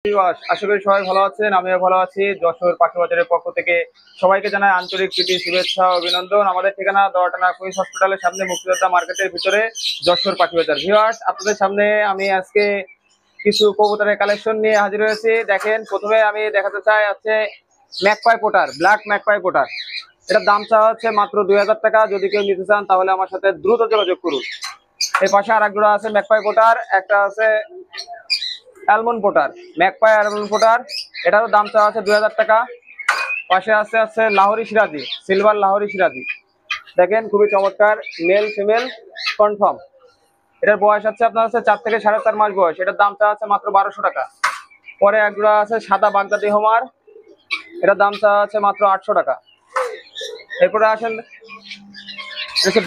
আশা করি সবাই ভালো আছেন, আমিও ভালো আছি। যশোর পাখি বাজারের পক্ষ থেকে সবাইকে জানাই আন্তরিক প্রীতি, শুভেচ্ছা, অভিনন্দন। আমাদের ঠিকানা দোয়াটানা কুইন্স হসপিটালের সামনে, মুক্তিযোদ্ধা মার্কেটের ভিতরে, যশোর পাখি বাজার। ভিউয়ার্স, আপনাদের সামনে আমি আজকে কিছু কবুতরের কালেকশন নিয়ে হাজির হয়েছি। দেখেন, প্রথমে আমি দেখাতে চাই হচ্ছে magpie potter, black magpie potter. এটার দাম চাওয়া হচ্ছে মাত্র 2000 টাকা। যদি কেউ নিতে চান তাহলে আমার সাথে দ্রুত যোগাযোগ করুন। এই পাশে আর এক জোড়া আছে ম্যাকপাই পোটার, একটা আছে almond potter, magpie almond potter. এটারও দাম চাওয়া আছে 2000 টাকা। পাশে আছে লাহোরি সিরাজি, সিলভার লাহোরি সিরাজি। দেখেন, খুবই চমৎকার, মেল ফিমেল কনফার্ম। এটার বয়স আছে আপনার হচ্ছে 4 থেকে 4.5 মাস বয়স। এটার দাম চাওয়া আছে মাত্র 1200 টাকা। পরে এক জোড়া আছে সাদা বাগদাদি হোমার, এটার দাম চাওয়া আছে মাত্র 800 টাকা। এরপরে আসেন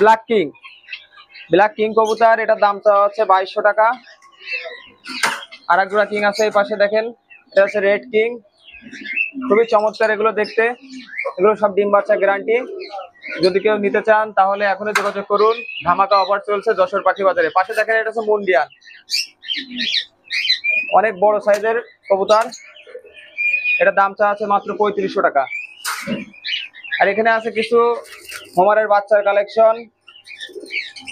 ব্ল্যাক কিং, ব্ল্যাক কিং কবুতর, এটার দাম চাওয়া হচ্ছে 2200 টাকা। আর এক জোড়া কিং আছে এই পাশে, দেখেন, এটা হচ্ছে রেড কিং, খুবই চমৎকার এগুলো দেখতে। এগুলো সব ডিম বাচ্চা গ্যারান্টি। যদি কেউ নিতে চান তাহলে এখনই যোগাযোগ করুন। ধামাকা অফার চলছে যশোর পাখি বাজারে। পাশে দেখেন, এটা হচ্ছে মুন্ডিয়ান, অনেক বড় সাইজের কবুতর। এটার দাম চা আছে মাত্র 3500 টাকা। আর এখানে আছে কিছু হোমারের বাচ্চার কালেকশন।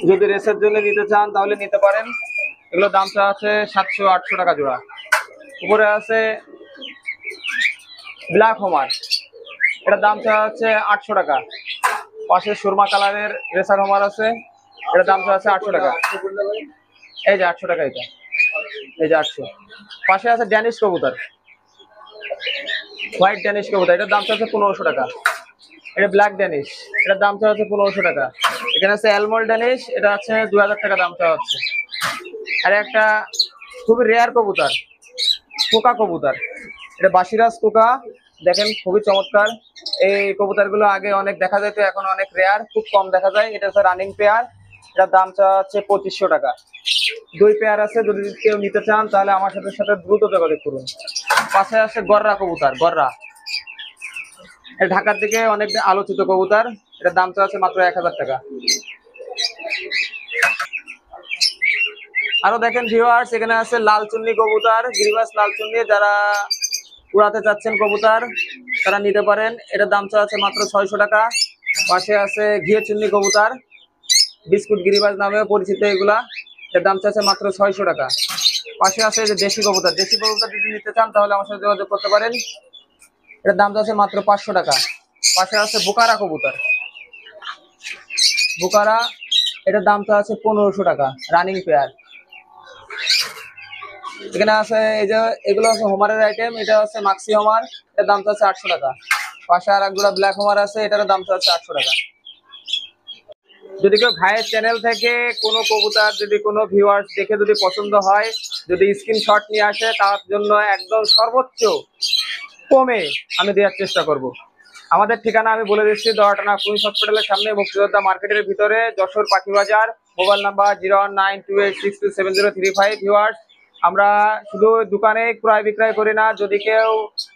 যদি রেসের জন্য নিতে চান তাহলে নিতে পারেন। এগুলো দাম চা আছে 700-800 টাকা জোড়া। উপরে আছে ব্ল্যাক হোমার, এটার দাম চা হচ্ছে 800 টাকা। পাশে সুরমা কালারের রেসার হোমার আছে, এটার দাম চা আছে 800 টাকা। এই যে 800 টাকা, এটা এই যে 800। পাশে আছে ড্যানিশ কবুতর, হোয়াইট ড্যানিশ কবুতর, এটার দাম চা আছে 1500 টাকা। এটা ব্ল্যাক ড্যানিশ, এটার দাম চা হচ্ছে 1500 টাকা। এখানে আছে অ্যালমন্ড ড্যানিশ, এটা আছে 2000 টাকা দাম চা হচ্ছে। আর একটা খুবই রেয়ার কবুতর, কোকা কবুতর, এটা বাসিরাজ কোকা। দেখেন, খুবই চমৎকার। এই কবুতরগুলো আগে অনেক দেখা যেত, এখন অনেক রেয়ার, খুব কম দেখা যায়। এটা হচ্ছে রানিং পেয়ার, এটার দাম চাওয়া হচ্ছে 2500 টাকা। 2 পেয়ার আছে, যদি কেউ নিতে চান তাহলে আমার সাথে দ্রুত যোগাযোগ করুন। পাশে আছে গররা কবুতর, গররা, এটা ঢাকার দিকে অনেক আলোচিত কবুতর। এটার দাম চাওয়া আছে মাত্র 1000 টাকা। আরো দেখেন ভিউয়ার্স, এখানে আছে লাল চুন্নি কবুতর, গিরিবাস লাল চুন্নি। যারা উড়াতে চাচ্ছেন কবুতর তারা নিতে পারেন। এটার দাম চা আছে মাত্র 600 টাকা। পাশে আছে ঘিয়ে চুন্নি কবুতর, বিস্কুট গিরিবাজ নামেও পরিচিত এগুলা। এর দাম চাচ্ছে মাত্র 600 টাকা। পাশে আছে যে দেশি কবুতর, দেশি কবুতর যদি নিতে চান তাহলে আমার সাথে যোগাযোগ করতে পারেন। এটার দাম চাচ্ছে মাত্র 500 টাকা। পাশে আছে বোকারা কবুতর, বোকারা, এটার দাম চা আছে 1500 টাকা, রানিং পেয়ার। এখানে আছে এই যে এগুলো হচ্ছে হোমারের আইটেম, এটা হচ্ছে মাক্সি হোমার, এটার দাম চাচ্ছে 800 টাকা। পাশে আর এক জোড়া ব্ল্যাক হোমার আছে, এটার দাম চাচ্ছে 800 টাকা। যদি কেউ ভাইয়ের চ্যানেল থেকে কোনো কবুতর যদি কোনো ভিউয়ার্স দেখে যদি পছন্দ হয়, যদি স্ক্রিনশট নিয়ে আসে, তার জন্য একদম সর্বোচ্চ কমে আমি দেওয়ার চেষ্টা করব। আমাদের ঠিকানা আমি বলে দিচ্ছি, দোয়াটানা কুইন্স হসপিটালের সামনে, মুক্তিযোদ্ধা মার্কেটের ভিতরে, যশোর পাখি বাজার। Mobile number 01928627035। ভিউয়ার্স, আমরা শুধু দোকানে ক্রয় বিক্রয় করি না। যদি কেউ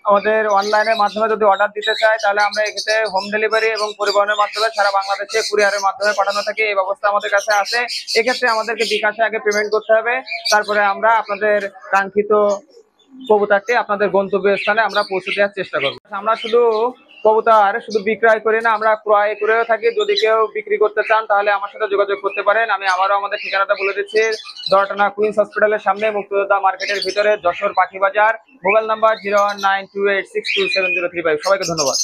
আমাদের অনলাইনের মাধ্যমে যদি অর্ডার দিতে চায় তাহলে আমরা এক্ষেত্রে হোম ডেলিভারি এবং পরিবহনের মাধ্যমে সারা বাংলাদেশে কুরিয়ারের মাধ্যমে পাঠানো থাকে। এই ব্যবস্থা আমাদের কাছে আছে। এক্ষেত্রে আমাদেরকে বিকাশে আগে পেমেন্ট করতে হবে, তারপরে আমরা আপনাদের কাঙ্ক্ষিত কবুতরটি আপনাদের গন্তব্যস্থানে আমরা পৌঁছে দেওয়ার চেষ্টা করব। আমরা শুধু কবুতর শুধু বিক্রয় করি না, আমরা ক্রয় করেও থাকি। যদি কেউ বিক্রি করতে চান তাহলে আমার সাথে যোগাযোগ করতে পারেন। আমি আবারও আমাদের ঠিকানাটা বলে দিচ্ছি, দোয়াটানা কুইন্স হসপিটালের সামনে, মুক্তিযোদ্ধা মার্কেটের ভিতরে, যশোর পাখি বাজার। Mobile number 01928627035। সবাইকে ধন্যবাদ।